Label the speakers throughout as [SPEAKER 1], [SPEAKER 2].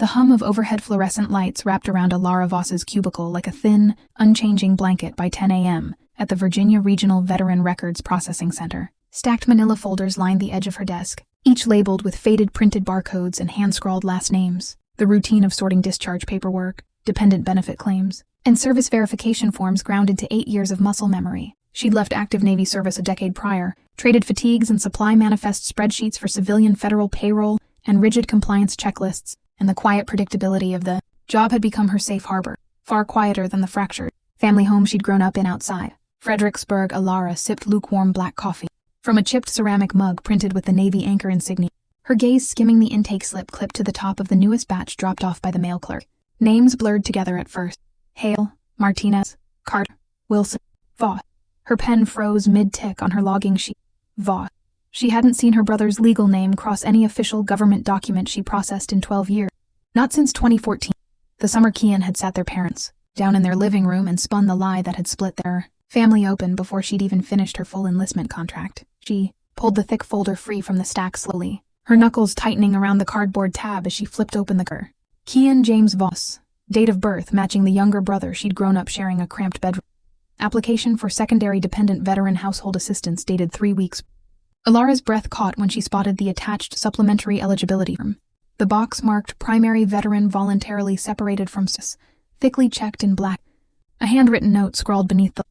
[SPEAKER 1] The hum of overhead fluorescent lights wrapped around Alara Voss's cubicle like a thin, unchanging blanket by 10 a.m. at the Virginia Regional Veteran Records Processing Center. Stacked manila folders lined the edge of her desk, each labeled with faded printed barcodes and hand-scrawled last names. The routine of sorting discharge paperwork, dependent benefit claims, and service verification forms ground into 8 years of muscle memory. She'd left active Navy service a decade prior, traded fatigues and supply manifest spreadsheets for civilian federal payroll and rigid compliance checklists, and the quiet predictability of the job had become her safe harbor, far quieter than the fractured family home she'd grown up in outside. Fredericksburg. Alara sipped lukewarm black coffee from a chipped ceramic mug printed with the Navy anchor insignia, her gaze skimming the intake slip clipped to the top of the newest batch dropped off by the mail clerk. Names blurred together at first. Hale, Martinez, Carter, Wilson, Voss. Her pen froze mid-tick on her logging sheet. Voss. She hadn't seen her brother's legal name cross any official government document she processed in 12 years. Not since 2014. The summer Kian had sat their parents down in their living room and spun the lie that had split their family open before she'd even finished her full enlistment contract. She pulled the thick folder free from the stack slowly, her knuckles tightening around the cardboard tab as she flipped open the cover. Kian James Voss, date of birth matching the younger brother she'd grown up sharing a cramped bedroom. Application for secondary dependent veteran household assistance dated 3 weeks. Alara's breath caught when she spotted the attached supplementary eligibility form. The box marked primary veteran voluntarily separated from SIS, thickly checked in black. A handwritten note scrawled beneath the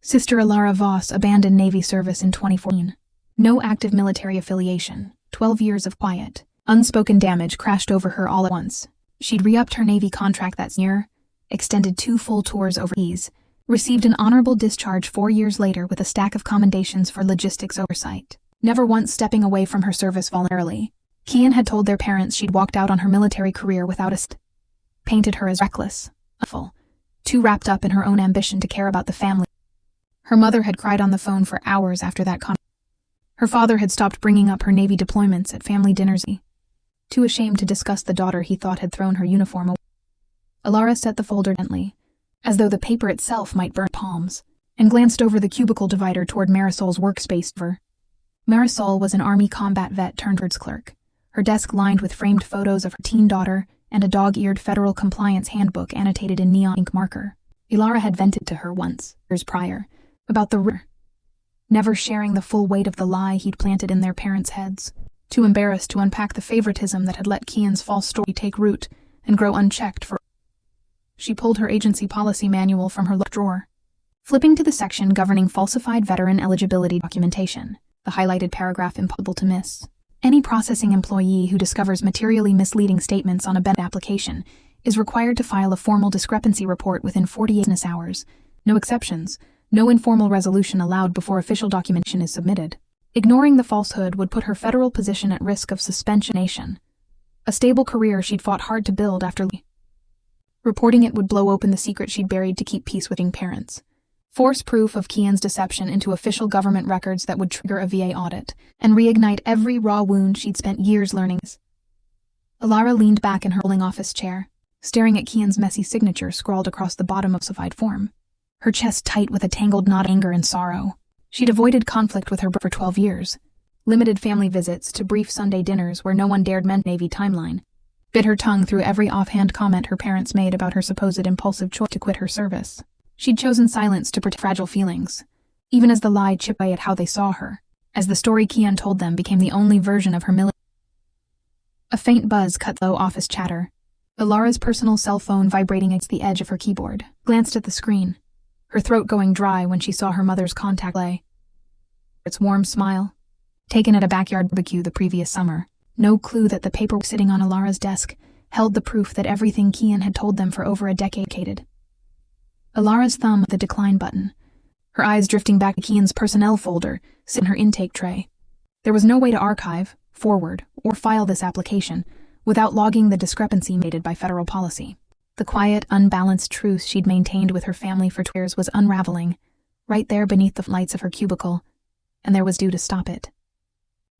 [SPEAKER 1] Sister Alara Voss abandoned Navy service in 2014. No active military affiliation. 12 years of quiet, unspoken damage crashed over her all at once. She'd re-upped her Navy contract that year, extended 2 full tours overseas, received an honorable discharge 4 years later with a stack of commendations for logistics oversight. Never once stepping away from her service voluntarily, Kian had told their parents she'd walked out on her military career without a painted her as reckless, awful, too wrapped up in her own ambition to care about the family. Her mother had cried on the phone for hours after that conversation. Her father had stopped bringing up her Navy deployments at family dinners, too ashamed to discuss the daughter he thought had thrown her uniform away. Alara set the folder gently, as though the paper itself might burn palms, and glanced over the cubicle divider toward Marisol's workspace. Marisol was an Army combat vet turned clerk, her desk lined with framed photos of her teen daughter and a dog-eared federal compliance handbook annotated in neon ink marker. Alara had vented to her once, years prior, about the never sharing the full weight of the lie he'd planted in their parents' heads, too embarrassed to unpack the favoritism that had let Kian's false story take root and grow unchecked for. She pulled her agency policy manual from her drawer, flipping to the section governing falsified veteran eligibility documentation, the highlighted paragraph impossible to miss. Any processing employee who discovers materially misleading statements on a benefit application is required to file a formal discrepancy report within 48 business hours. No exceptions. No informal resolution allowed before official documentation is submitted. Ignoring the falsehood would put her federal position at risk of suspension. A stable career she'd fought hard to build after reporting it would blow open the secret she'd buried to keep peace with parents. Force proof of Kian's deception into official government records that would trigger a VA audit and reignite every raw wound she'd spent years learning. Alara leaned back in her rolling office chair, staring at Kian's messy signature scrawled across the bottom of the falsified form, her chest tight with a tangled knot of anger and sorrow. She'd avoided conflict with her brother for 12 years, limited family visits to brief Sunday dinners where no one dared mention Navy timeline, bit her tongue through every offhand comment her parents made about her supposed impulsive choice to quit her service. She'd chosen silence to protect fragile feelings, even as the lie chipped away at how they saw her, as the story Kian told them became the only version of her military. A faint buzz cut low office chatter. Alara's personal cell phone vibrating against the edge of her keyboard, glanced at the screen, her throat going dry when she saw her mother's contact lay. Its warm smile, taken at a backyard barbecue the previous summer. No clue that the paper sitting on Alara's desk held the proof that everything Kian had told them for over a decade. Alara's thumb the decline button, her eyes drifting back to Kian's personnel folder, sit in her intake tray. There was no way to archive, forward, or file this application without logging the discrepancy made by federal policy. The quiet, unbalanced truth she'd maintained with her family for 2 years was unraveling, right there beneath the lights of her cubicle, and there was due to stop it.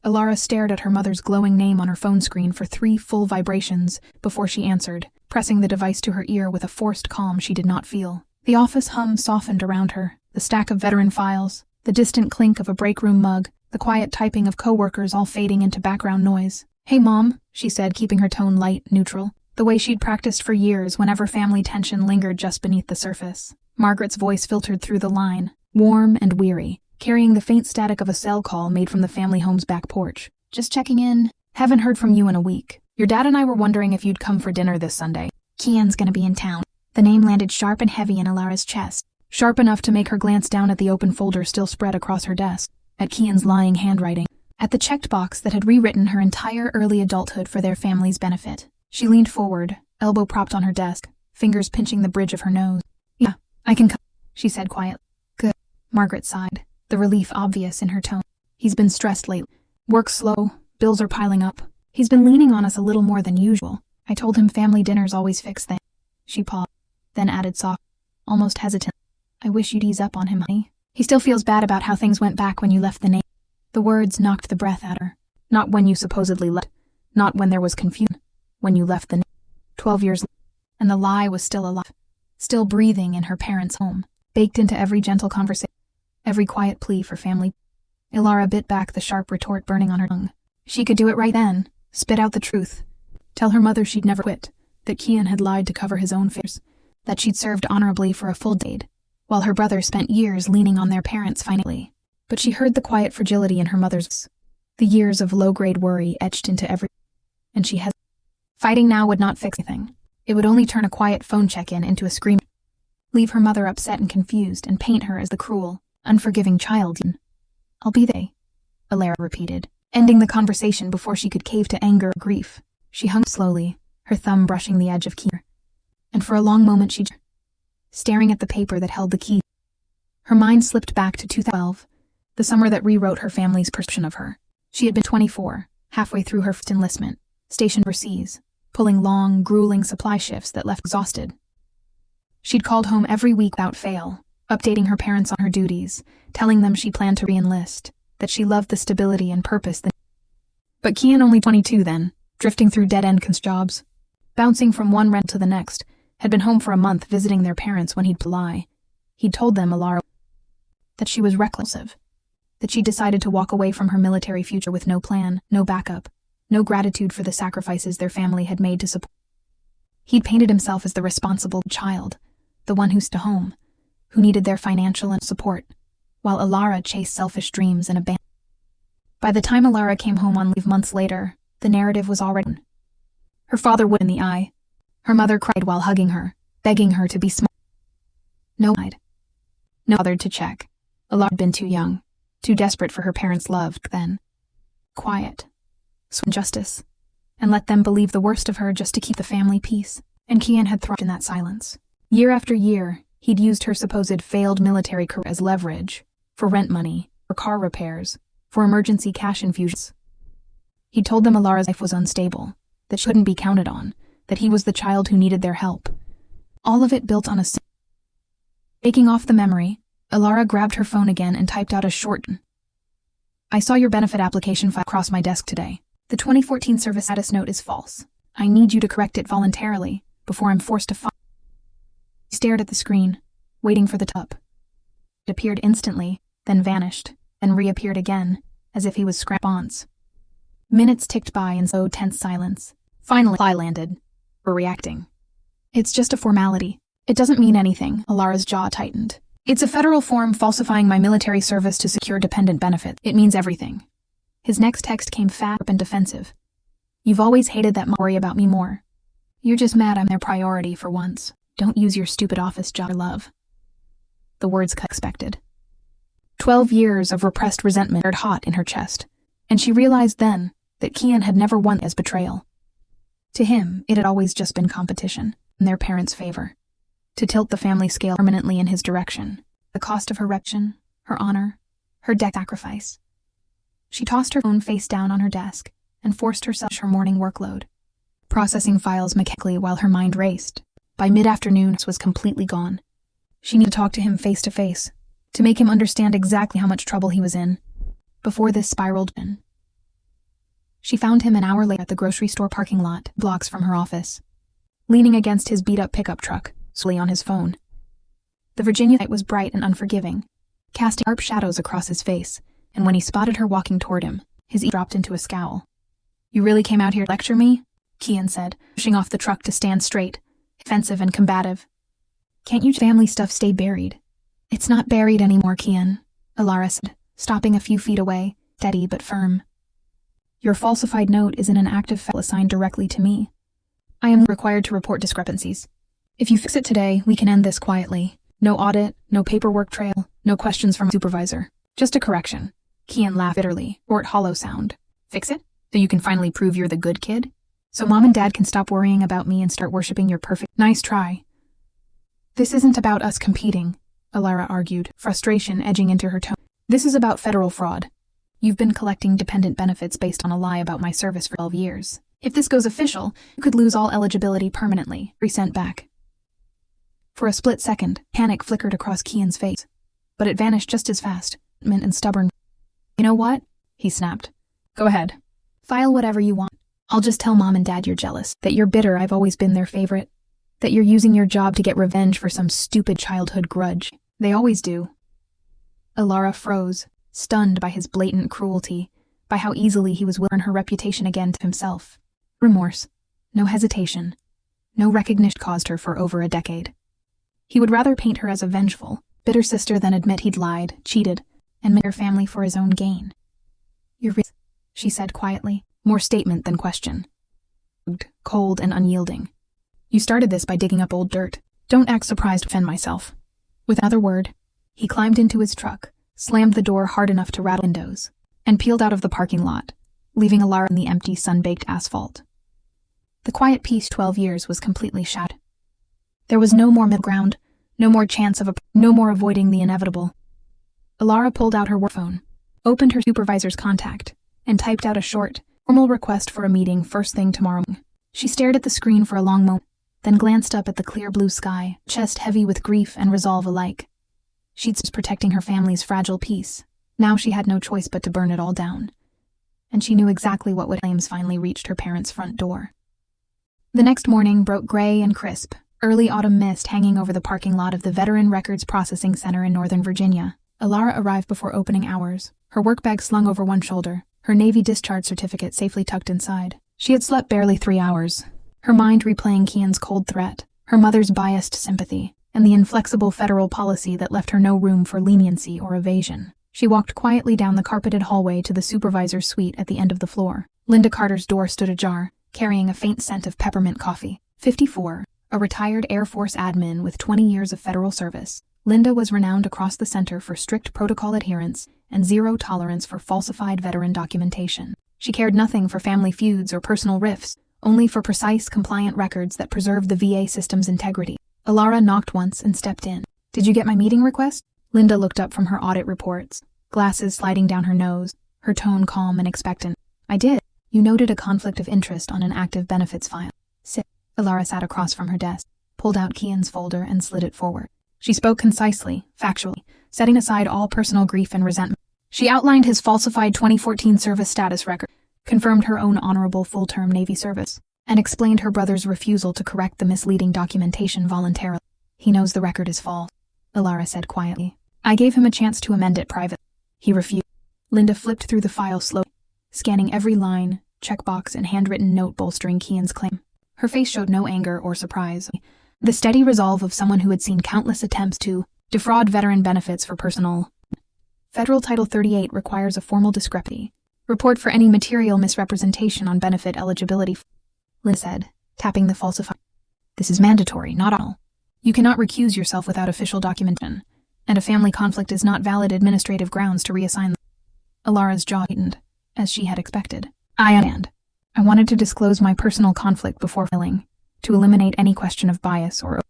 [SPEAKER 1] Alara stared at her mother's glowing name on her phone screen for 3 full vibrations before she answered, pressing the device to her ear with a forced calm she did not feel. The office hum softened around her, the stack of veteran files, the distant clink of a break room mug, the quiet typing of coworkers all fading into background noise. "Hey, Mom," she said, keeping her tone light, neutral. the way she'd practiced for years whenever family tension lingered just beneath the surface. Margaret's voice filtered through the line, warm and weary, carrying the faint static of a cell call made from the family home's back porch. "Just checking in. Haven't heard from you in a week. Your dad and I were wondering if you'd come for dinner this Sunday." "Kian's gonna be in town." The name landed sharp and heavy in Alara's chest, sharp enough to make her glance down at the open folder still spread across her desk, at Kian's lying handwriting, at the checked box that had rewritten her entire early adulthood for their family's benefit. She leaned forward, elbow propped on her desk, fingers pinching the bridge of her nose. "Yeah, I can come," she said quietly. "Good." Margaret sighed, the relief obvious in her tone. "He's been stressed lately. Work's slow, bills are piling up. He's been leaning on us a little more than usual. I told him family dinners always fix things." She paused, then added soft, almost hesitant, "I wish you'd ease up on him, honey. He still feels bad about how things went back when you left the Navy." The words knocked the breath out of her. "Not when you supposedly left. Not when there was confusion. When you left the Navy. 12 years later." And the lie was still alive, still breathing in her parents' home, baked into every gentle conversation, every quiet plea for family. Ilara bit back the sharp retort burning on her tongue. She could do it right then, spit out the truth. Tell her mother she'd never quit, that Kian had lied to cover his own fears, that she'd served honorably for a full decade, while her brother spent years leaning on their parents financially. But she heard the quiet fragility in her mother's voice, the years of low-grade worry etched into every, and she hesitated. Fighting now would not fix anything. It would only turn a quiet phone check-in into a scream, leave her mother upset and confused, and paint her as the cruel, unforgiving child. "I'll be there," Alara repeated, ending the conversation before she could cave to anger or grief. She hung slowly, her thumb brushing the edge of key, and for a long moment she staring at the paper that held the key. Her mind slipped back to 2012, the summer that rewrote her family's perception of her. She had been 24, halfway through her first enlistment, stationed overseas, pulling long, grueling supply shifts that left exhausted. She'd called home every week without fail, updating her parents on her duties, telling them she planned to re-enlist, that she loved the stability and purpose that. But Kian, only 22 then, drifting through dead-end jobs, bouncing from one rental to the next, had been home for a month visiting their parents when he'd lie. He'd told them, Alara, that she was reckless, that she decided to walk away from her military future with no plan, no backup, no gratitude for the sacrifices their family had made to support. He'd painted himself as the responsible child, the one who stayed home, who needed their financial and support, while Alara chased selfish dreams and abandoned. By the time Alara came home on leave months later, the narrative was already written. Her father would in the eye. Her mother cried while hugging her, begging her to be smart. No one bothered to check. Alara had been too young, too desperate for her parents' love then. Quiet, sworn justice, and let them believe the worst of her just to keep the family peace. And Kian had thrived in that silence. Year after year, he'd used her supposed failed military career as leverage, for rent money, for car repairs, for emergency cash infusions. He'd told them Alara's life was unstable, that she couldn't be counted on, that he was the child who needed their help. All of it built on a Shaking off the memory, Alara grabbed her phone again and typed out a short, "I saw your benefit application file across my desk today. The 2014 service status note is false. I need you to correct it voluntarily, before I'm forced to file." He stared at the screen, waiting for the top. It appeared instantly, then vanished, then reappeared again, as if he was scrap-ons. Minutes ticked by in so tense silence. Finally, reply landed. "We're reacting." "It's just a formality. It doesn't mean anything," Alara's jaw tightened. "It's a federal form falsifying my military service to secure dependent benefit. It means everything." His next text came fat and defensive. "You've always hated that worry about me more. You're just mad I'm their priority for once. Don't use your stupid office job, love." The words cut expected. 12 years of repressed resentment burned hot in her chest, and she realized then that Kian had never won as betrayal. To him, it had always just been competition, in their parents' favor, to tilt the family scale permanently in his direction, the cost of her reputation, her honor, her sacrifice. She tossed her phone face down on her desk and forced herself to her morning workload, processing files mechanically while her mind raced. By mid-afternoon, it was completely gone. She needed to talk to him face to face, to make him understand exactly how much trouble he was in, before this spiraled in. She found him an hour later at the grocery store parking lot, blocks from her office, leaning against his beat-up pickup truck, slowly on his phone. The Virginia night was bright and unforgiving, casting sharp shadows across his face, and when he spotted her walking toward him, his ear dropped into a scowl. "You really came out here to lecture me?" Kian said, pushing off the truck to stand straight, offensive and combative. Can't you family stuff stay buried? It's not buried anymore, Kian, Alara said, stopping a few feet away, steady but firm. Your falsified note is in an active file assigned directly to me. I am required to report discrepancies. If you fix it today, we can end this quietly. No audit, no paperwork trail, no questions from supervisor. Just a correction. Kian laughed bitterly, short hollow sound. Fix it? So you can finally prove you're the good kid? So mom and dad can stop worrying about me and start worshipping your perfect... Nice try. This isn't about us competing, Alara argued, frustration edging into her tone. This is about federal fraud. You've been collecting dependent benefits based on a lie about my service for 12 years. If this goes official, you could lose all eligibility permanently. Resent back. For a split second, panic flickered across Kian's face. But it vanished just as fast, and stubborn. You know what? He snapped. Go ahead. File whatever you want. I'll just tell mom and dad you're jealous, that you're bitter I've always been their favorite, that you're using your job to get revenge for some stupid childhood grudge. They always do. Alara froze, stunned by his blatant cruelty, by how easily he was willing to earn her reputation again to himself. Remorse. No hesitation. No recognition caused her for over a decade. He would rather paint her as a vengeful, bitter sister than admit he'd lied, cheated, and made her family for his own gain. You're she said quietly, more statement than question. Cold and unyielding. You started this by digging up old dirt. Don't act surprised to defend myself. With another word, he climbed into his truck, slammed the door hard enough to rattle windows, and peeled out of the parking lot, leaving Alara in the empty sun-baked asphalt. The quiet peace 12 years was completely shattered. There was no more middle ground, no more chance of no more avoiding the inevitable. Alara pulled out her work phone, opened her supervisor's contact, and typed out a short, formal request for a meeting first thing tomorrow morning. She stared at the screen for a long moment, then glanced up at the clear blue sky, chest heavy with grief and resolve alike. She'd been protecting her family's fragile peace. Now she had no choice but to burn it all down. And she knew exactly what would flames finally reached her parents' front door. The next morning broke gray and crisp, early autumn mist hanging over the parking lot of the Veteran Records Processing Center in Northern Virginia. Alara arrived before opening hours, her work bag slung over one shoulder, her Navy discharge certificate safely tucked inside. She had slept barely 3 hours, her mind replaying Kian's cold threat, her mother's biased sympathy, and the inflexible federal policy that left her no room for leniency or evasion. She walked quietly down the carpeted hallway to the supervisor's suite at the end of the floor. Linda Carter's door stood ajar, carrying a faint scent of peppermint coffee. 54, a retired Air Force admin with 20 years of federal service, Linda was renowned across the center for strict protocol adherence and zero tolerance for falsified veteran documentation. She cared nothing for family feuds or personal rifts, only for precise, compliant records that preserved the VA system's integrity. Alara knocked once and stepped in. Did you get my meeting request? Linda looked up from her audit reports, glasses sliding down her nose, her tone calm and expectant. I did. You noted a conflict of interest on an active benefits file. Sit. Alara sat across from her desk, pulled out Kian's folder and slid it forward. She spoke concisely, factually, setting aside all personal grief and resentment. She outlined his falsified 2014 service status record, confirmed her own honorable full-term Navy service, and explained her brother's refusal to correct the misleading documentation voluntarily. He knows the record is false, Alara said quietly. I gave him a chance to amend it privately. He refused. Linda flipped through the file slowly, scanning every line, checkbox, and handwritten note bolstering Kian's claim. Her face showed no anger or surprise. The steady resolve of someone who had seen countless attempts to defraud veteran benefits for personal. Federal Title 38 requires a formal discrepancy. Report for any material misrepresentation on benefit eligibility, Linda said, tapping the falsified. This is mandatory, not all. You cannot recuse yourself without official documentation, and a family conflict is not valid administrative grounds to reassign them. Alara's jaw tightened, as she had expected. I understand. I wanted to disclose my personal conflict before filing, to eliminate any question of bias or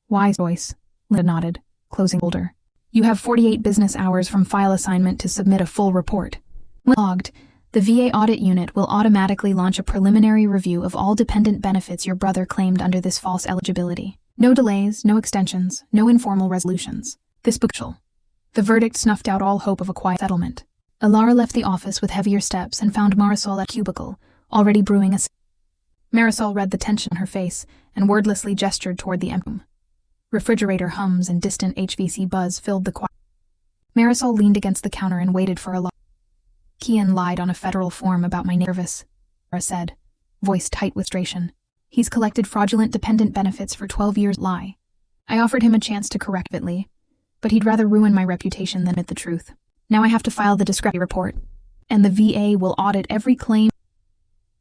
[SPEAKER 1] wise voice, Linda nodded, closing folder. You have 48 business hours from file assignment to submit a full report. When logged, the VA audit unit will automatically launch a preliminary review of all dependent benefits your brother claimed under this false eligibility. No delays, no extensions, no informal resolutions. This bookshel. The verdict snuffed out all hope of a quiet settlement. Alara left the office with heavier steps and found Marisol at cubicle, already brewing a... Marisol read the tension on her face and wordlessly gestured toward the empty room. Refrigerator hums and distant HVC buzz filled the quiet. Marisol leaned against the counter and waited for a lot. Kian lied on a federal form about my nervous, Alara said, voice tight with frustration. He's collected fraudulent dependent benefits for 12 years. Lie. I offered him a chance to correct Whitley, but he'd rather ruin my reputation than admit the truth. Now I have to file the discrepancy report, and the VA will audit every claim.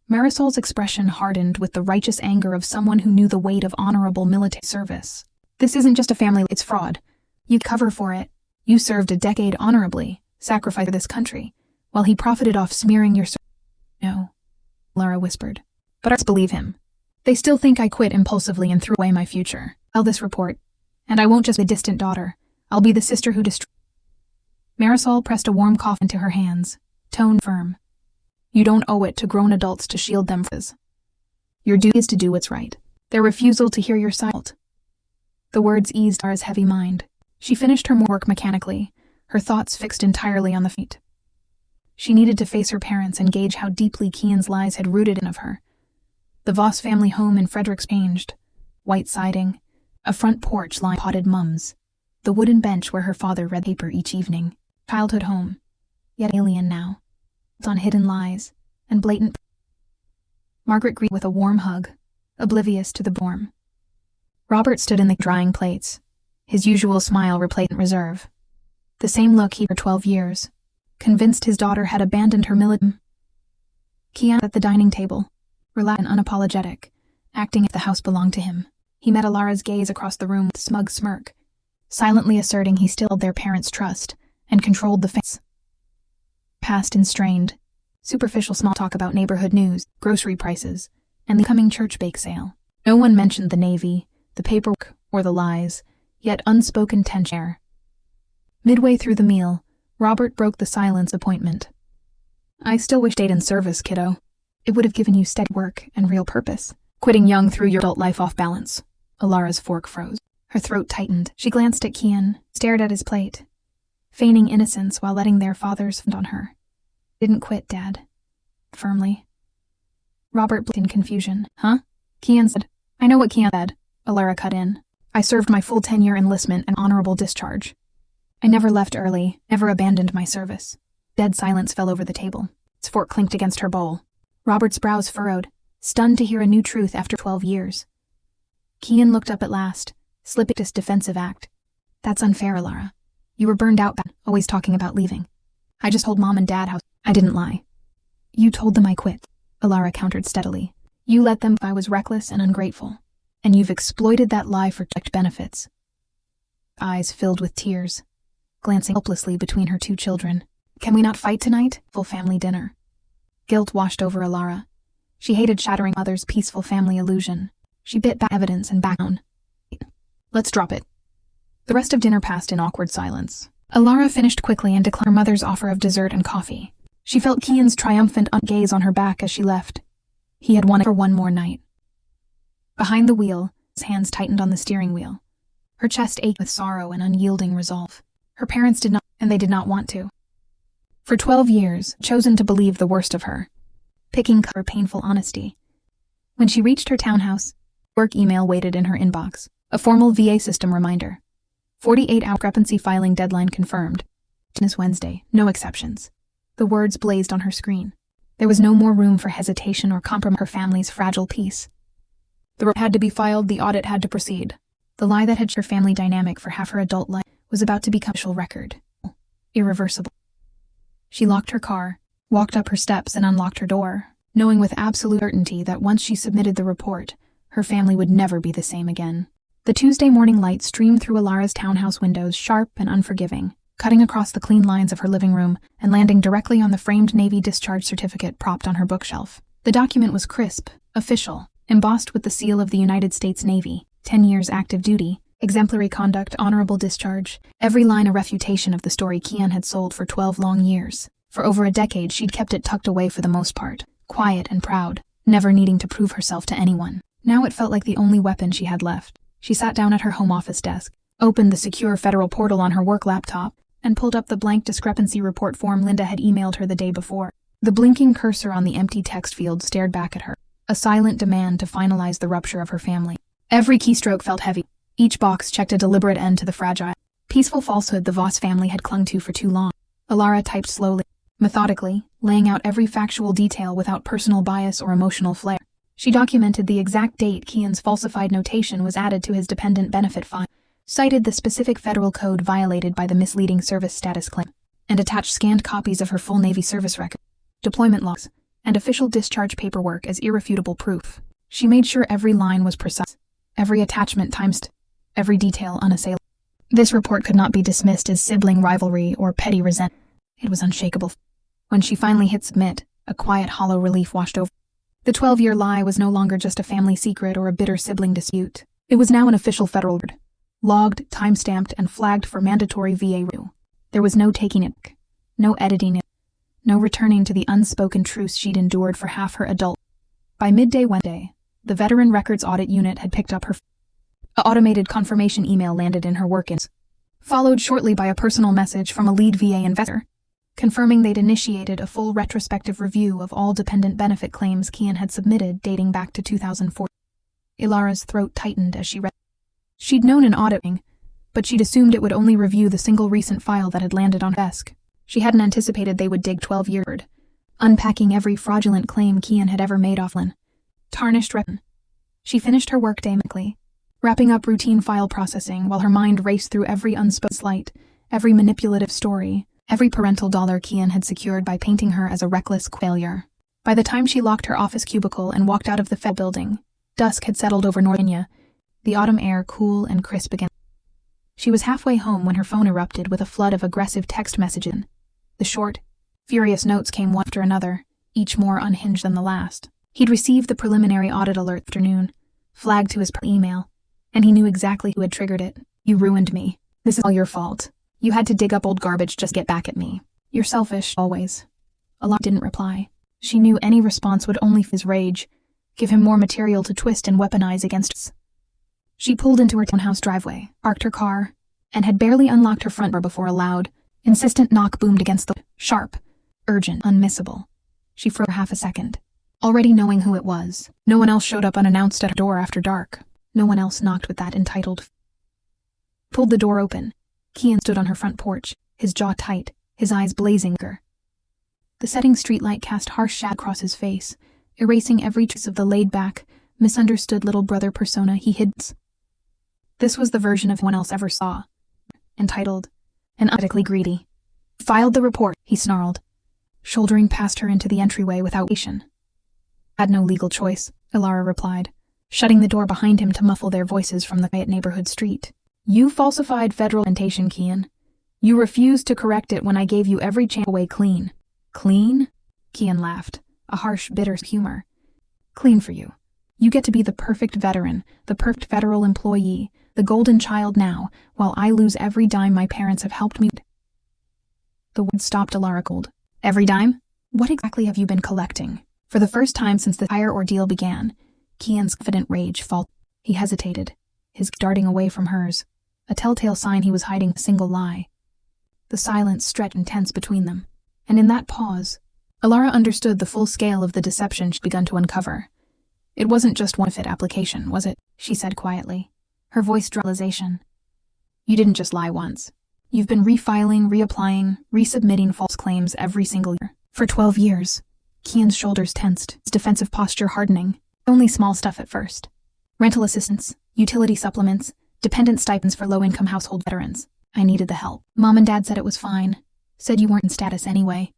[SPEAKER 1] Marisol's expression hardened with the righteous anger of someone who knew the weight of honorable military service. This isn't just a family, it's fraud. You cover for it. You served a decade honorably, sacrificed for this country, while he profited off smearing your No, Lara whispered. But I believe him. They still think I quit impulsively and threw away my future. I'll this report. And I won't just be a distant daughter. I'll be the sister who destroyed. Marisol pressed a warm cough into her hands, tone firm. You don't owe it to grown adults to shield them from this. Your duty is to do what's right. Their refusal to hear your side. The words eased Lara's heavy mind. She finished her work mechanically, her thoughts fixed entirely on the feat. She needed to face her parents and gauge how deeply Kian's lies had rooted in of her. The Voss family home in Frederick's changed. White siding, a front porch lined potted mums, the wooden bench where her father read paper each evening. Childhood home, yet alien now. On hidden lies and blatant. Margaret greeted with a warm hug, oblivious to the storm. Robert stood in the drying plates, his usual smile replaced reserve. The same look he had for 12 years, convinced his daughter had abandoned her militant. Kian at the dining table, relaxed and unapologetic, acting if the house belonged to him. He met Alara's gaze across the room with a smug smirk, silently asserting he still held their parents' trust and controlled the face. Past and strained, superficial small talk about neighborhood news, grocery prices, and the coming church bake sale. No one mentioned the Navy, the paperwork, or the lies, yet unspoken tension. Midway through the meal, Robert broke the silence appointment. I still wish stayed in service, kiddo. It would have given you steady work and real purpose. Quitting young threw your adult life off balance. Alara's fork froze. Her throat tightened. She glanced at Kian, stared at his plate, feigning innocence while letting their fathers fend on her. Didn't quit, Dad. Firmly. Robert blinked in confusion. Huh? Kian said. I know what Kian said. Alara cut in. I served my full 10-year enlistment and honorable discharge. I never left early, never abandoned my service. Dead silence fell over the table. Its fork clinked against her bowl. Robert's brows furrowed, stunned to hear a new truth after 12 years. Kian looked up at last, slipping this defensive act. That's unfair, Alara. You were burned out, always talking about leaving. I just told Mom and Dad how I didn't lie. You told them I quit, Alara countered steadily. You let them I was reckless and ungrateful, and you've exploited that lie for checked benefits. Eyes filled with tears, glancing helplessly between her two children. Can we not fight tonight? Full family dinner. Guilt washed over Alara. She hated shattering others' peaceful family illusion. She bit back evidence and back down. Let's drop it. The rest of dinner passed in awkward silence. Alara finished quickly and declined her mother's offer of dessert and coffee. She felt Kian's triumphant gaze on her back as she left. He had won it for one more night. Behind the wheel, his hands tightened on the steering wheel. Her chest ached with sorrow and unyielding resolve. Her parents did not, and they did not want to. For 12 years, chosen to believe the worst of her, picking her painful honesty. When she reached her townhouse, work email waited in her inbox. A formal VA system reminder. 48-hour discrepancy filing deadline confirmed. This Wednesday, no exceptions. The words blazed on her screen. There was no more room for hesitation or compromise her family's fragile peace. The report had to be filed, the audit had to proceed. The lie that had shaped her family dynamic for half her adult life was about to become official record. Irreversible. She locked her car, walked up her steps and unlocked her door, knowing with absolute certainty that once she submitted the report, her family would never be the same again. The Tuesday morning light streamed through Alara's townhouse windows, sharp and unforgiving, cutting across the clean lines of her living room and landing directly on the framed Navy discharge certificate propped on her bookshelf. The document was crisp, official, embossed with the seal of the United States Navy, 10 years active duty, exemplary conduct, honorable discharge, every line a refutation of the story Kian had sold for 12 long years. For over a decade, she'd kept it tucked away for the most part, quiet and proud, never needing to prove herself to anyone. Now it felt like the only weapon she had left. She sat down at her home office desk, opened the secure federal portal on her work laptop, and pulled up the blank discrepancy report form Linda had emailed her the day before. The blinking cursor on the empty text field stared back at her, a silent demand to finalize the rupture of her family. Every keystroke felt heavy. Each box checked a deliberate end to the fragile, peaceful falsehood the Voss family had clung to for too long. Alara typed slowly, methodically, laying out every factual detail without personal bias or emotional flair. She documented the exact date Kian's falsified notation was added to his dependent benefit file, cited the specific federal code violated by the misleading service status claim, and attached scanned copies of her full Navy service record, deployment logs, and official discharge paperwork as irrefutable proof. She made sure every line was precise, every attachment timed, every detail unassailable. This report could not be dismissed as sibling rivalry or petty resentment. It was unshakable. When she finally hit submit, a quiet, hollow relief washed over. The 12-year lie was no longer just a family secret or a bitter sibling dispute. It was now an official federal record, logged, time-stamped, and flagged for mandatory VA review. There was no taking it, no editing it, no returning to the unspoken truths she'd endured for half her adult. By midday Wednesday, the Veteran Records Audit Unit had picked up her. An automated confirmation email landed in her work inbox, followed shortly by a personal message from a lead VA investor, confirming they'd initiated a full retrospective review of all dependent benefit claims Kian had submitted dating back to 2004. Ilara's throat tightened as she read. She'd known an auditing, but she'd assumed it would only review the single recent file that had landed on her desk. She hadn't anticipated they would dig 12 years, unpacking every fraudulent claim Kian had ever made offline. Tarnished record. She finished her workday mechanically, wrapping up routine file processing while her mind raced through every unspoken slight, every manipulative story, every parental dollar Kian had secured by painting her as a reckless failure. By the time she locked her office cubicle and walked out of the Fed building, dusk had settled over North Virginia, the autumn air cool and crisp again. She was halfway home when her phone erupted with a flood of aggressive text messages. The short, furious notes came one after another, each more unhinged than the last. He'd received the preliminary audit alert afternoon, flagged to his email, and he knew exactly who had triggered it. "You ruined me. This is all your fault. You had to dig up old garbage just to get back at me. You're selfish, always." Alana didn't reply. She knew any response would only fuel his rage, give him more material to twist and weaponize against us. She pulled into her townhouse driveway, parked her car, and had barely unlocked her front door before a loud, insistent knock boomed against the sharp, urgent, unmissable. She froze for half a second, already knowing who it was. No one else showed up unannounced at her door after dark. No one else knocked with that entitled. Pulled the door open. Kian stood on her front porch, his jaw tight, his eyes blazing. The setting streetlight cast harsh shadow across his face, erasing every trace of the laid-back, misunderstood little brother persona he hid. This was the version of no one else ever saw. Entitled, and unethically greedy. "Filed the report," he snarled, shouldering past her into the entryway without hesitation. "Had no legal choice," Ilara replied, shutting the door behind him to muffle their voices from the quiet neighborhood street. "You falsified federal documentation, Kian. You refused to correct it when I gave you every chance away clean." "Clean?" Kian laughed, a harsh, bitter humor. "Clean for you. You get to be the perfect veteran, the perfect federal employee, the golden child now, while I lose every dime my parents have helped me." The word stopped Ilara cold. "Every dime? What exactly have you been collecting?" For the first time since the entire ordeal began, Kian's confident rage faltered. He hesitated, his gaze darting away from hers, a telltale sign he was hiding a single lie. The silence stretched intense between them, and in that pause, Ilara understood the full scale of the deception she'd begun to uncover. "It wasn't just one fit application, was it?" she said quietly, her voice dry realization. "You didn't just lie once. You've been refiling, reapplying, resubmitting false claims every single year. For 12 years. Kian's shoulders tensed, his defensive posture hardening. Only small stuff at first. Rental assistance, utility supplements, dependent stipends for low-income household veterans. I needed the help. Mom and Dad said it was fine. Said you weren't in status anyway."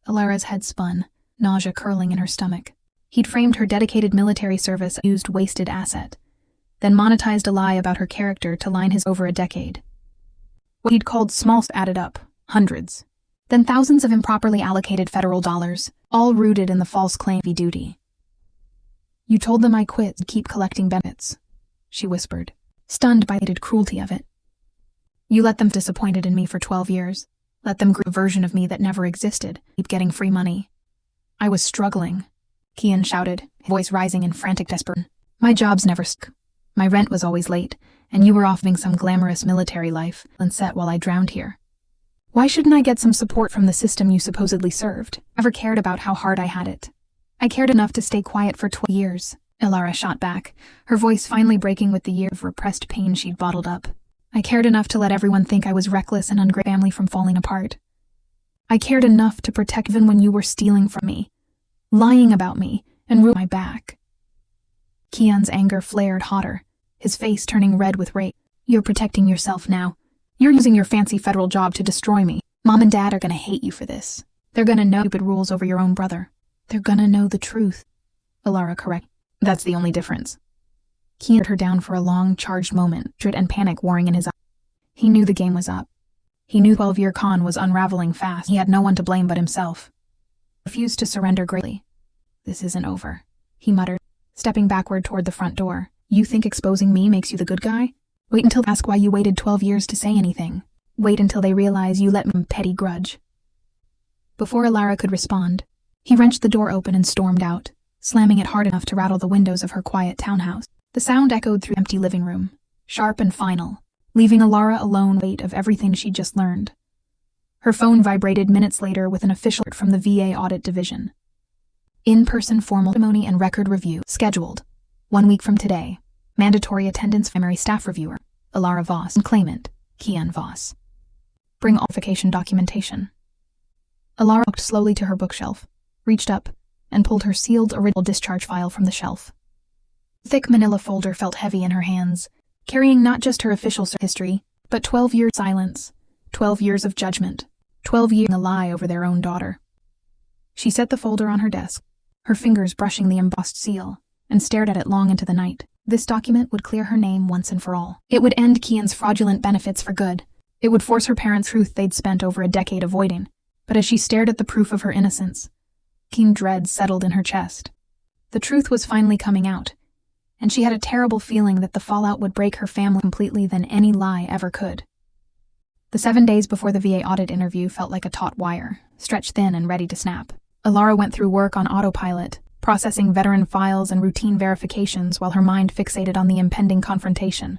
[SPEAKER 1] Ilara's head spun, nausea curling in her stomach. He'd framed her dedicated military service as a used, wasted asset, then monetized a lie about her character to line his over a decade. What he'd called small added up, hundreds. Then thousands of improperly allocated federal dollars, all rooted in the false claim of duty. "You told them I quit and keep collecting benefits," she whispered, stunned by the cruelty of it. "You let them disappointed in me for 12 years. Let them grow a version of me that never existed, keep getting free money. I was struggling," Kian shouted, his voice rising in frantic desperation. "My jobs never stuck. My rent was always late, and you were off living some glamorous military life and set while I drowned here. Why shouldn't I get some support from the system you supposedly served? Never cared about how hard I had it. I cared enough to stay quiet for 12 years, Ilara shot back, her voice finally breaking with the year of repressed pain she'd bottled up. I cared enough to let everyone think I was reckless and ungrateful, family from falling apart. I cared enough to protect even when you were stealing from me, lying about me, and ruining my back. Kian's anger flared hotter, his face turning red with rage. You're protecting yourself now. You're using your fancy federal job to destroy me. Mom and Dad are gonna hate you for this. They're gonna know stupid rules over your own brother. They're gonna know the truth. Alara correct. That's the only difference. Kian stared her down for a long, charged moment, dread and panic warring in his eyes. He knew the game was up. He knew 12-year con was unraveling fast. He had no one to blame but himself. He refused to surrender greatly. This isn't over, he muttered, stepping backward toward the front door. You think exposing me makes you the good guy? Wait until they ask why you waited 12 years to say anything. Wait until they realize you let me petty grudge. Before Alara could respond, he wrenched the door open and stormed out, slamming it hard enough to rattle the windows of her quiet townhouse. The sound echoed through the empty living room, sharp and final, leaving Alara alone with the weight of everything she'd just learned. Her phone vibrated minutes later with an official alert from the VA Audit Division. In-person formal testimony and record review scheduled. 1 week from today. Mandatory attendance primary staff reviewer, Alara Voss, and claimant, Kian Voss. Bring all verification documentation. Alara walked slowly to her bookshelf, reached up, and pulled her sealed original discharge file from the shelf. The thick manila folder felt heavy in her hands, carrying not just her official history, but 12 years of silence, 12 years of judgment, 12 years of a lie over their own daughter. She set the folder on her desk, her fingers brushing the embossed seal, and stared at it long into the night. This document would clear her name once and for all. It would end Kian's fraudulent benefits for good. It would force her parents' truth they'd spent over a decade avoiding. But as she stared at the proof of her innocence, keen dread settled in her chest. The truth was finally coming out, and she had a terrible feeling that the fallout would break her family completely than any lie ever could. The 7 days before the VA audit interview felt like a taut wire, stretched thin and ready to snap. Alara went through work on autopilot, processing veteran files and routine verifications while her mind fixated on the impending confrontation.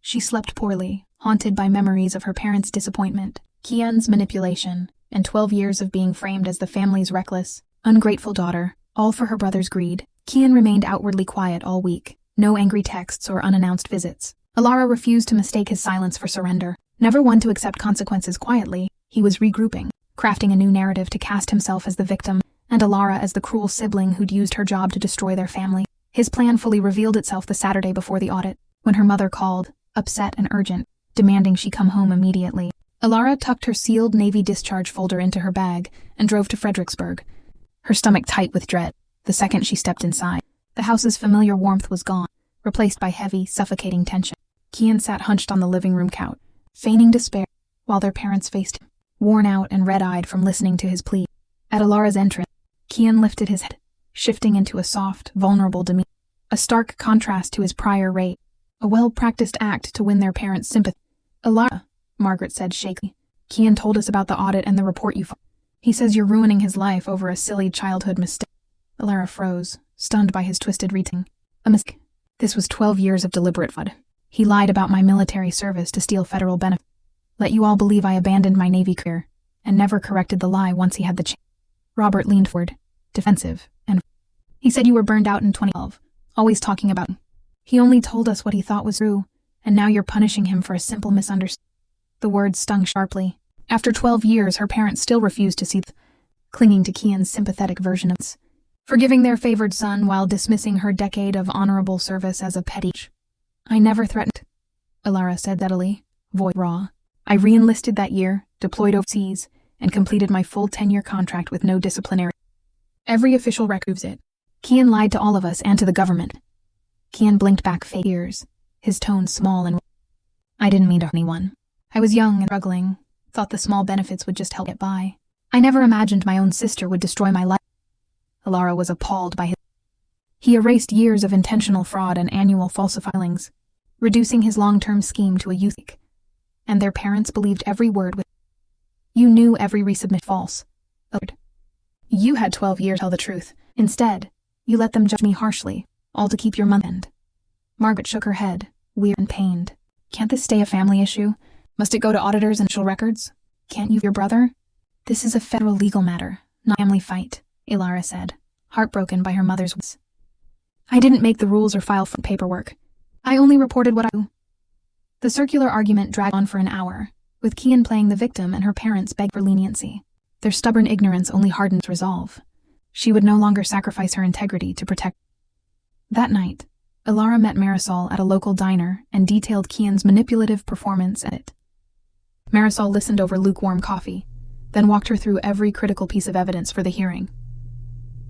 [SPEAKER 1] She slept poorly, haunted by memories of her parents' disappointment, Kian's manipulation, and 12 years of being framed as the family's reckless, ungrateful daughter, all for her brother's greed. Kian remained outwardly quiet all week, no angry texts or unannounced visits. Alara refused to mistake his silence for surrender. Never one to accept consequences quietly, he was regrouping, crafting a new narrative to cast himself as the victim, and Alara as the cruel sibling who'd used her job to destroy their family. His plan fully revealed itself the Saturday before the audit, when her mother called, upset and urgent, demanding she come home immediately. Alara tucked her sealed Navy discharge folder into her bag and drove to Fredericksburg, her stomach tight with dread. The second she stepped inside, the house's familiar warmth was gone, replaced by heavy, suffocating tension. Kian sat hunched on the living room couch, feigning despair, while their parents faced him, worn out and red-eyed from listening to his plea. At Alara's entrance, Kian lifted his head, shifting into a soft, vulnerable demeanor, a stark contrast to his prior rage, a well-practiced act to win their parents' sympathy. Alara, Margaret said shakily, Kian told us about the audit and the report you filed. He says you're ruining his life over a silly childhood mistake. Alara froze, stunned by his twisted retelling. A mistake. This was 12 years of deliberate fraud. He lied about my military service to steal federal benefits. Let you all believe I abandoned my Navy career, and never corrected the lie once he had the chance. Robert leaned forward, defensive, and he said you were burned out in 2012, always talking about him. He only told us what he thought was true, and now you're punishing him for a simple misunderstanding. The words stung sharply. After 12 years, her parents still refused to see clinging to Kian's sympathetic version of this, forgiving their favored son while dismissing her decade of honorable service as a petty. I never threatened, Alara said steadily, voice raw. I re-enlisted that year, deployed overseas, and completed my full 10-year contract with no disciplinary. Every official record proves it. Kian lied to all of us and to the government. Kian blinked back fake tears, his tone small and... I didn't mean to hurt anyone. I was young and struggling, thought the small benefits would just help get by. I never imagined my own sister would destroy my life. Alara was appalled by his... He erased years of intentional fraud and annual falsifyings, reducing his long-term scheme to a youth. And their parents believed every word with... You knew every resubmit false. You had 12 years to tell the truth. Instead, you let them judge me harshly, all to keep your month end. Margaret shook her head, weird and pained. Can't this stay a family issue? Must it go to auditors and official records? Can't you your brother? This is a federal legal matter, not a family fight, Alara said, heartbroken by her mother's words. I didn't make the rules or file for paperwork. I only reported what I do. The circular argument dragged on for an hour, with Kian playing the victim and her parents begged for leniency. Their stubborn ignorance only hardened resolve. She would no longer sacrifice her integrity to protect. That night, Ilara met Marisol at a local diner and detailed Kian's manipulative performance at it. Marisol listened over lukewarm coffee, then walked her through every critical piece of evidence for the hearing.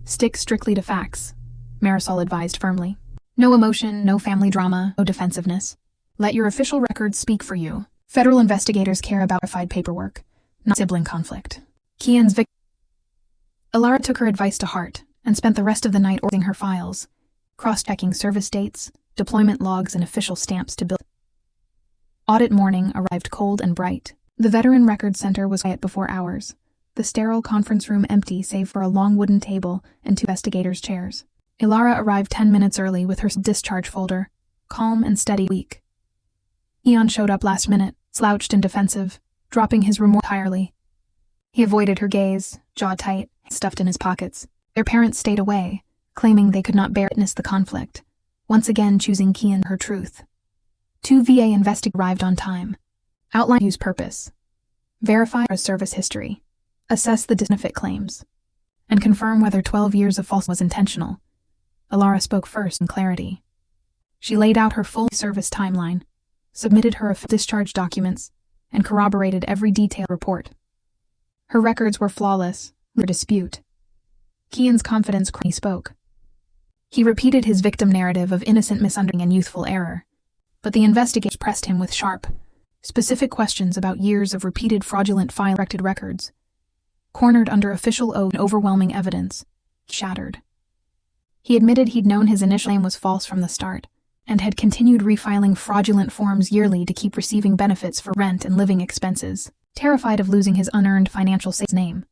[SPEAKER 1] "Stick strictly to facts," Marisol advised firmly. "No emotion, no family drama, no defensiveness. Let your official records speak for you. Federal investigators care about verified paperwork, not sibling conflict." Kian's victim. Ilara took her advice to heart and spent the rest of the night ordering her files, cross-checking service dates, deployment logs, and official stamps to build. Audit morning arrived cold and bright. The Veteran Records Center was quiet before hours, the sterile conference room empty save for a long wooden table and 2 investigators' chairs. Ilara arrived 10 minutes early with her discharge folder, calm and steady weak. Kian showed up last minute, slouched and defensive, dropping his remorse entirely. He avoided her gaze, jaw tight, stuffed in his pockets. Their parents stayed away, claiming they could not bear to witness the conflict, once again choosing Kian her truth. 2 VA investigators arrived on time. Outline use purpose. Verify her service history. Assess the benefit claims. And confirm whether 12 years of false was intentional. Ilara spoke first in clarity. She laid out her full service timeline, submitted her discharge documents, and corroborated every detailed report. Her records were flawless, no dispute. Kian's confidence when he spoke. He repeated his victim narrative of innocent misunderstanding and youthful error, but the investigators pressed him with sharp, specific questions about years of repeated fraudulent file-corrected records. Cornered under official oath and overwhelming evidence, shattered. He admitted he'd known his initial name was false from the start, and had continued refiling fraudulent forms yearly to keep receiving benefits for rent and living expenses, terrified of losing his unearned financial name.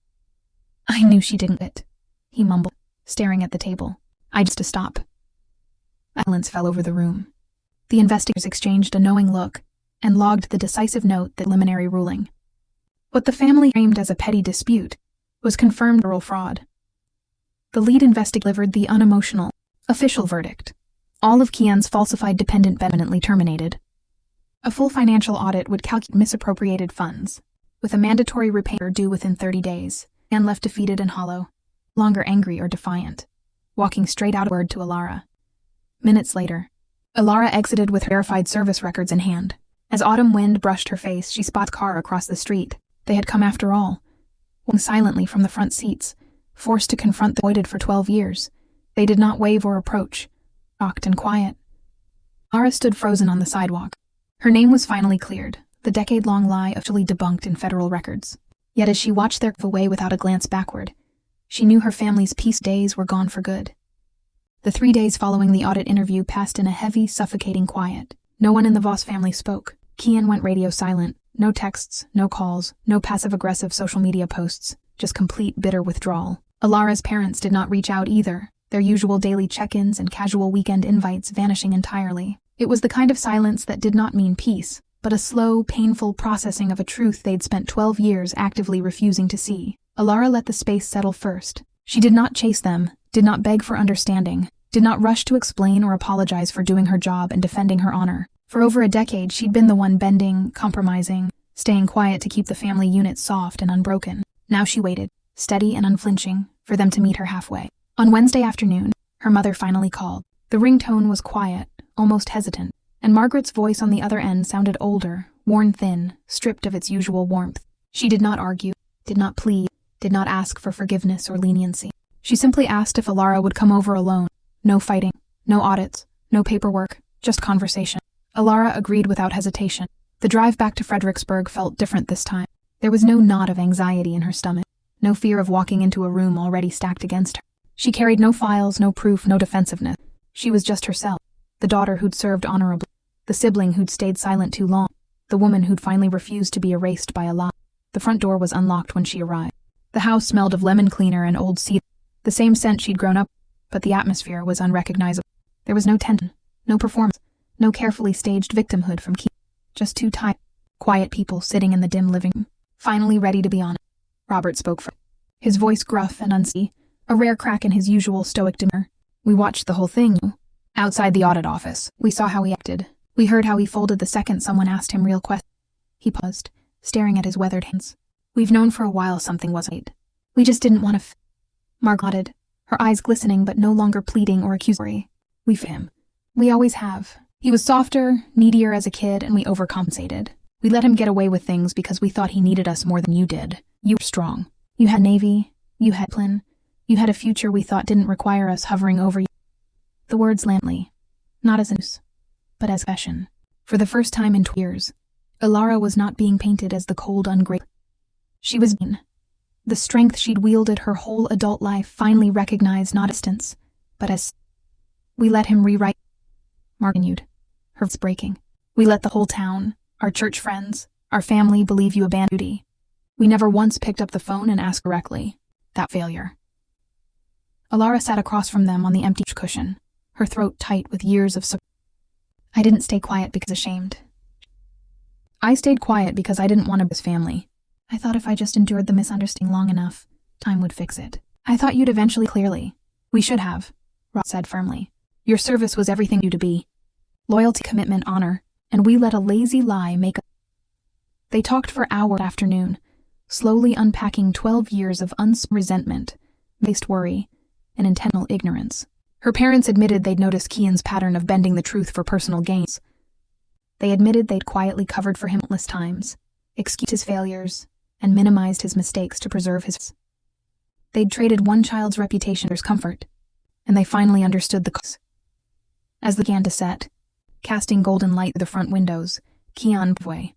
[SPEAKER 1] "I knew she didn't it," he mumbled, staring at the table. "I just to stop." Silence fell over the room. The investigators exchanged a knowing look and logged the decisive note, the preliminary ruling. What the family framed as a petty dispute was confirmed moral fraud. The lead investigator delivered the unemotional, official verdict. All of Kian's falsified dependent benefits terminated. A full financial audit would calculate misappropriated funds, with a mandatory repayment due within 30 days, and left defeated and hollow, longer angry or defiant, walking straight out of word to Ilara. Minutes later, Ilara exited with her verified service records in hand. As autumn wind brushed her face, she spotted a car across the street. They had come after all, walking silently from the front seats, forced to confront the avoided for 12 years. They did not wave or approach, shocked and quiet. Ilara stood frozen on the sidewalk. Her name was finally cleared, the decade-long lie officially debunked in federal records. Yet as she watched their away without a glance backward, she knew her family's peace days were gone for good. The 3 days following the audit interview passed in a heavy, suffocating quiet. No one in the Voss family spoke. Kian went radio silent. No texts, no calls, no passive-aggressive social media posts, just complete bitter withdrawal. Ilara's parents did not reach out either, their usual daily check-ins and casual weekend invites vanishing entirely. It was the kind of silence that did not mean peace, but a slow, painful processing of a truth they'd spent 12 years actively refusing to see. Ilara let the space settle first. She did not chase them, did not beg for understanding, did not rush to explain or apologize for doing her job and defending her honor. For over a decade, she'd been the one bending, compromising, staying quiet to keep the family unit soft and unbroken. Now she waited, steady and unflinching, for them to meet her halfway. On Wednesday afternoon, her mother finally called. The ringtone was quiet, almost hesitant, and Margaret's voice on the other end sounded older, worn thin, stripped of its usual warmth. She did not argue, did not plead, did not ask for forgiveness or leniency. She simply asked if Ilara would come over alone. No fighting, no audits, no paperwork, just conversation. Ilara agreed without hesitation. The drive back to Fredericksburg felt different this time. There was no knot of anxiety in her stomach, no fear of walking into a room already stacked against her. She carried no files, no proof, no defensiveness. She was just herself, the daughter who'd served honorably, the sibling who'd stayed silent too long, the woman who'd finally refused to be erased by a lie. The front door was unlocked when she arrived. The house smelled of lemon cleaner and old cedar, the same scent she'd grown up, but the atmosphere was unrecognizable. There was no tension, no performance, no carefully staged victimhood from Keith. Just 2 tight, quiet people sitting in the dim living room, finally ready to be honest. Robert spoke first, his voice gruff and unsteady, a rare crack in his usual stoic demeanor. "We watched the whole thing. Outside the audit office, we saw how he acted. We heard how he folded the second someone asked him real questions." He paused, staring at his weathered hands. "We've known for a while something wasn't right. We just didn't want to Margaret nodded, her eyes glistening but no longer pleading or accusatory. We for him. We always have. He was softer, needier as a kid, and we overcompensated. We let him get away with things because we thought he needed us more than you did. You were strong. You had Navy. You had Plan. You had a future we thought didn't require us hovering over you. The words landly, not as a news, but as confession. For the first time in 2 years, Ilara was not being painted as the cold, ungrateful. She was mean. The strength she'd wielded her whole adult life finally recognized not as distance, but as... We let him rewrite. Mark continued, her voice breaking. We let the whole town, our church friends, our family believe you abandoned duty. We never once picked up the phone and asked directly. That failure. Ilara sat across from them on the empty cushion, her throat tight with years of support. I didn't stay quiet because ashamed. I stayed quiet because I didn't want to his family. I thought if I just endured the misunderstanding long enough, time would fix it. I thought you'd eventually clearly. We should have, Ross said firmly. Your service was everything you to be. Loyalty, commitment, honor, and we let a lazy lie make a... They talked for hours that afternoon, slowly unpacking 12 years of resentment, based worry, and intentional ignorance. Her parents admitted they'd noticed Kian's pattern of bending the truth for personal gains. They admitted they'd quietly covered for him countless times, excused his failures, and minimized his mistakes to preserve his... They'd traded one child's reputation for his comfort, and they finally understood the cause. As they began to set, casting golden light through the front windows, Kian way.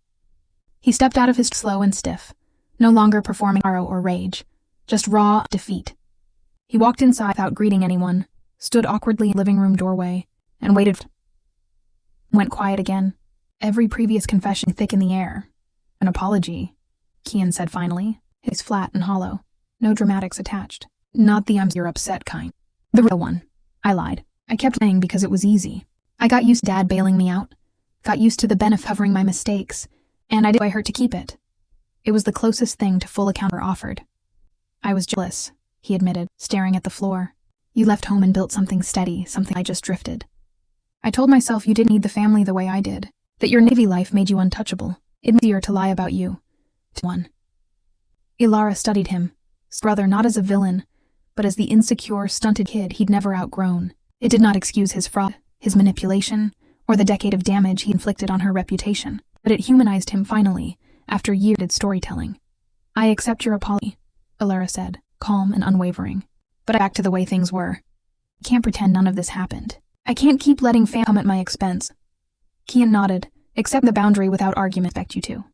[SPEAKER 1] He stepped out of his slow and stiff, no longer performing sorrow or rage, just raw defeat. He walked inside without greeting anyone, stood awkwardly in the living room doorway, and waited. Went quiet again, every previous confession thick in the air. An apology, Kian said finally, his flat and hollow, no dramatics attached. Not the you're upset kind. The real one. I lied. I kept lying because it was easy. I got used to Dad bailing me out, got used to the benefit of covering my mistakes, and I did what I hurt to keep it. It was the closest thing to full account I offered. I was jealous, he admitted, staring at the floor. You left home and built something steady, something I just drifted. I told myself you didn't need the family the way I did, that your Navy life made you untouchable. It was easier to lie about you. One. Ilara studied him, his brother not as a villain, but as the insecure, stunted kid he'd never outgrown. It did not excuse his fraud, his manipulation, or the decade of damage he inflicted on her reputation, but it humanized him finally, after years of storytelling. I accept your apology, Ilara said, calm and unwavering. But back to the way things were. I can't pretend none of this happened. I can't keep letting fam come at my expense. Kian nodded, accept the boundary without argument. Expect you to.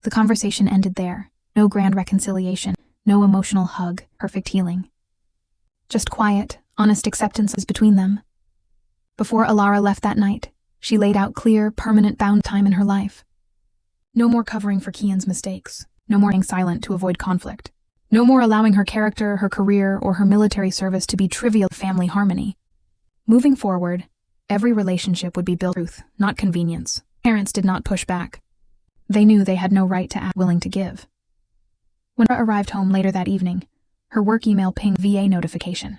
[SPEAKER 1] The conversation ended there. No grand reconciliation, no emotional hug, perfect healing. Just quiet, honest acceptances between them. Before Ilara left that night, she laid out clear, permanent bound time in her life. No more covering for Kian's mistakes. No more being silent to avoid conflict. No more allowing her character, her career, or her military service to be trivial family harmony. Moving forward, every relationship would be built on truth, not convenience. Parents did not push back. They knew they had no right to act willing to give. When Ilara arrived home later that evening, her work email pinged VA notification.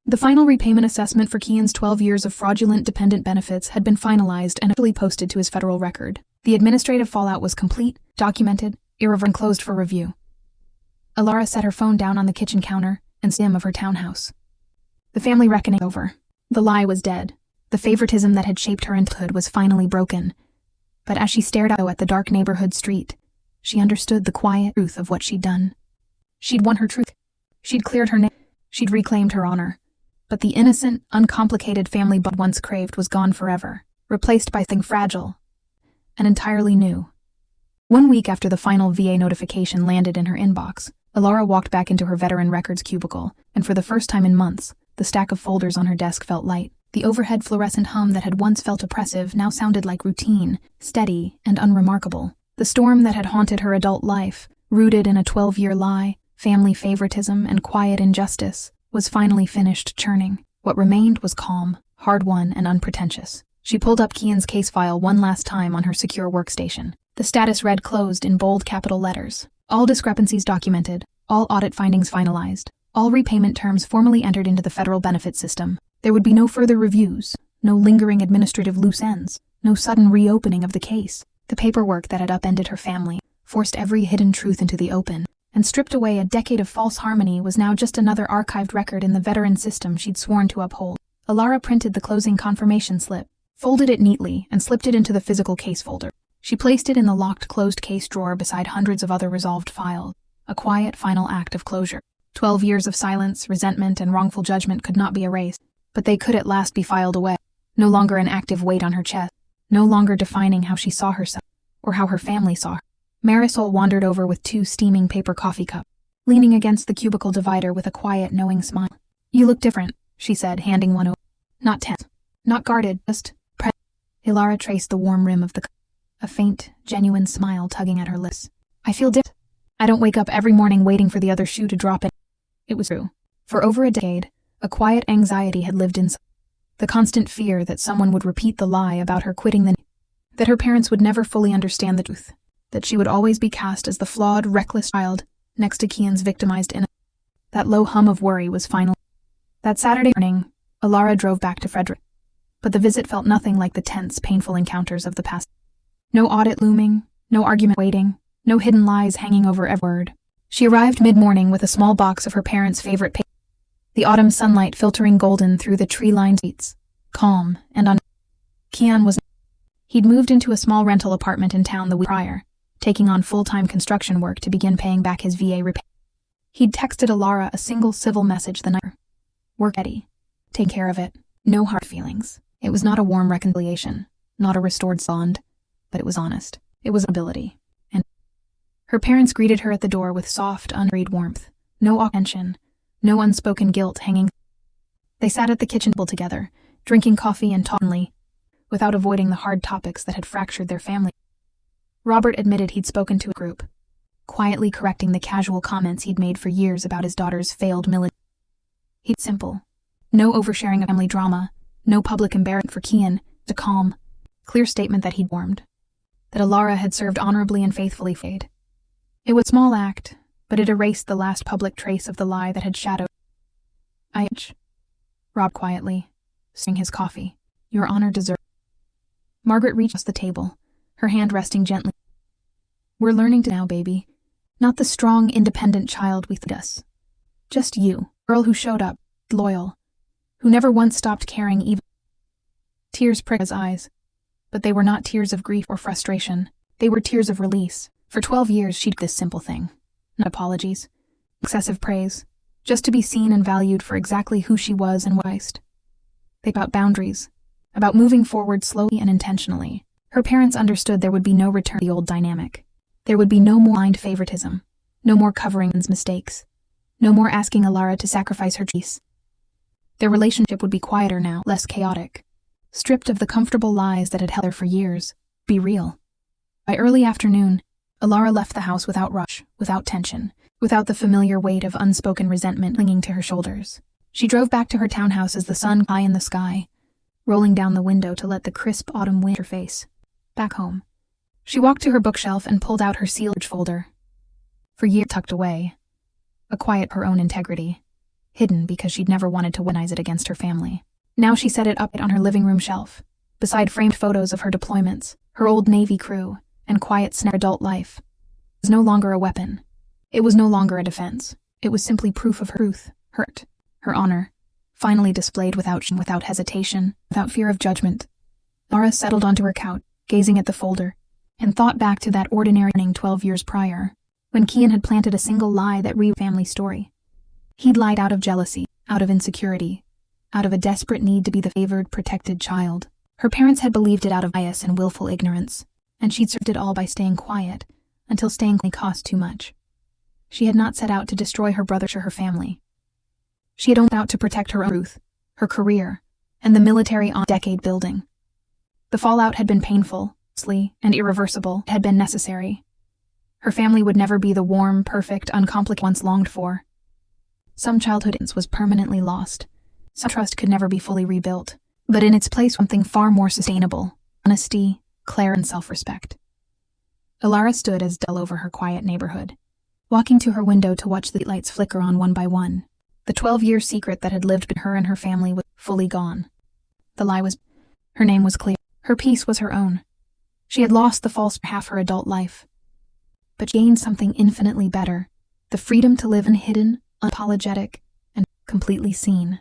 [SPEAKER 1] The final repayment assessment for Kian's 12 years of fraudulent dependent benefits had been finalized and officially posted to his federal record. The administrative fallout was complete, documented, irreversible, and closed for review. Ilara set her phone down on the kitchen counter and stem of her townhouse. The family reckoning over. The lie was dead. The favoritism that had shaped her adulthood was finally broken. But as she stared out at the dark neighborhood street, she understood the quiet truth of what she'd done. She'd won her truth. She'd cleared her name. She'd reclaimed her honor. But the innocent, uncomplicated family bond once craved was gone forever, replaced by something fragile and entirely new. 1 week after the final VA notification landed in her inbox, Ilara walked back into her veteran records cubicle, and for the first time in months, the stack of folders on her desk felt light. The overhead fluorescent hum that had once felt oppressive now sounded like routine, steady, and unremarkable. The storm that had haunted her adult life, rooted in a 12-year lie, family favoritism, and quiet injustice, was finally finished churning. What remained was calm, hard-won, and unpretentious. She pulled up Kian's case file one last time on her secure workstation. The status read closed in bold capital letters. All discrepancies documented, all audit findings finalized, all repayment terms formally entered into the federal benefit system. There would be no further reviews, no lingering administrative loose ends, no sudden reopening of the case. The paperwork that had upended her family, forced every hidden truth into the open, and stripped away a decade of false harmony was now just another archived record in the veteran system she'd sworn to uphold. Alara printed the closing confirmation slip, folded it neatly, and slipped it into the physical case folder. She placed it in the locked closed case drawer beside hundreds of other resolved files, a quiet final act of closure. 12 years of silence, resentment, and wrongful judgment could not be erased, but they could at last be filed away. No longer an active weight on her chest, no longer defining how she saw herself, or how her family saw her. Marisol wandered over with 2 steaming paper coffee cups, leaning against the cubicle divider with a quiet, knowing smile. "You look different," she said, handing one over. "Not tense, not guarded, just present." Alara traced the warm rim of the cup, a faint, genuine smile tugging at her lips. "I feel different. I don't wake up every morning waiting for the other shoe to drop in." It was true. For over a decade, a quiet anxiety had lived inside. The constant fear that someone would repeat the lie about her quitting the Navy, that her parents would never fully understand the truth, that she would always be cast as the flawed, reckless child next to Kian's victimized innocence. That low hum of worry was final. That Saturday morning, Alara drove back to Frederick, but the visit felt nothing like the tense, painful encounters of the past. No audit looming, no argument waiting, no hidden lies hanging over every word. She arrived mid-morning with a small box of her parents' favorite papers, the autumn sunlight filtering golden through the tree-lined streets, calm and Kian was. He'd moved into a small rental apartment in town the week prior, taking on full-time construction work to begin paying back his VA repair. He'd texted Alara a single civil message the night. "Work Eddie. Take care of it. No hard feelings." It was not a warm reconciliation, not a restored bond, but it was honest. It was ability. And her parents greeted her at the door with soft, unhurried warmth. No tension, no unspoken guilt hanging. They sat at the kitchen table together, drinking coffee and talking, without avoiding the hard topics that had fractured their family. Robert admitted he'd spoken to a group, quietly correcting the casual comments he'd made for years about his daughter's failed military. He'd simple. No oversharing of family drama, no public embarrassment for Kian, a calm, clear statement that he'd warmed, that Alara had served honorably and faithfully. It was a small act, but it erased the last public trace of the lie that had shadowed. Rob quietly, stirring his coffee. "Your honor deserves." Margaret reached across the table, her hand resting gently. "We're learning to now, baby. Not the strong, independent child we thought us. Just you, girl who showed up, loyal, who never once stopped caring even." Tears pricked his eyes, but they were not tears of grief or frustration. They were tears of release. For 12 years she'd done this simple thing. Not apologies, excessive praise, just to be seen and valued for exactly who she was and what she was. They about boundaries, about moving forward slowly and intentionally. Her parents understood there would be no return to the old dynamic. There would be no more blind favoritism, no more covering one's mistakes, no more asking Alara to sacrifice her peace. Their relationship would be quieter now, less chaotic, stripped of the comfortable lies that had held her for years. Be real. By early afternoon, Alara left the house without rush, without tension, without the familiar weight of unspoken resentment clinging to her shoulders. She drove back to her townhouse as the sun high in the sky, rolling down the window to let the crisp autumn wind hit her face. Back home, she walked to her bookshelf and pulled out her sealed folder. For years tucked away, a quiet her own integrity, hidden because she'd never wanted to weaponize it against her family. Now she set it up on her living room shelf, beside framed photos of her deployments, her old Navy crew, and quiet snare adult life. It was no longer a weapon. It was no longer a defense. It was simply proof of her truth, her honor, finally displayed without hesitation, without fear of judgment. Alara settled onto her couch, gazing at the folder, and thought back to that ordinary morning 12 years prior, when Kian had planted a single lie that rewrote the family story. He'd lied out of jealousy, out of insecurity, out of a desperate need to be the favored, protected child. Her parents had believed it out of bias and willful ignorance, and she'd served it all by staying quiet, until staying quiet cost too much. She had not set out to destroy her brother or her family. She had only set out to protect her own truth, her career, and the military on decade building. The fallout had been painful, costly, and irreversible. It had been necessary. Her family would never be the warm, perfect, uncomplicated once longed for. Some childhood innocence was permanently lost. Some trust could never be fully rebuilt, but in its place something far more sustainable: honesty, clarity, and self-respect. Alara stood as dull over her quiet neighborhood, walking to her window to watch the lights flicker on one by one. The 12-year secret that had lived between her and her family was fully gone. The lie was, her name was clear. Her peace was her own. She had lost the false half her adult life, but she gained something infinitely better: the freedom to live unhidden, unapologetic, and completely seen.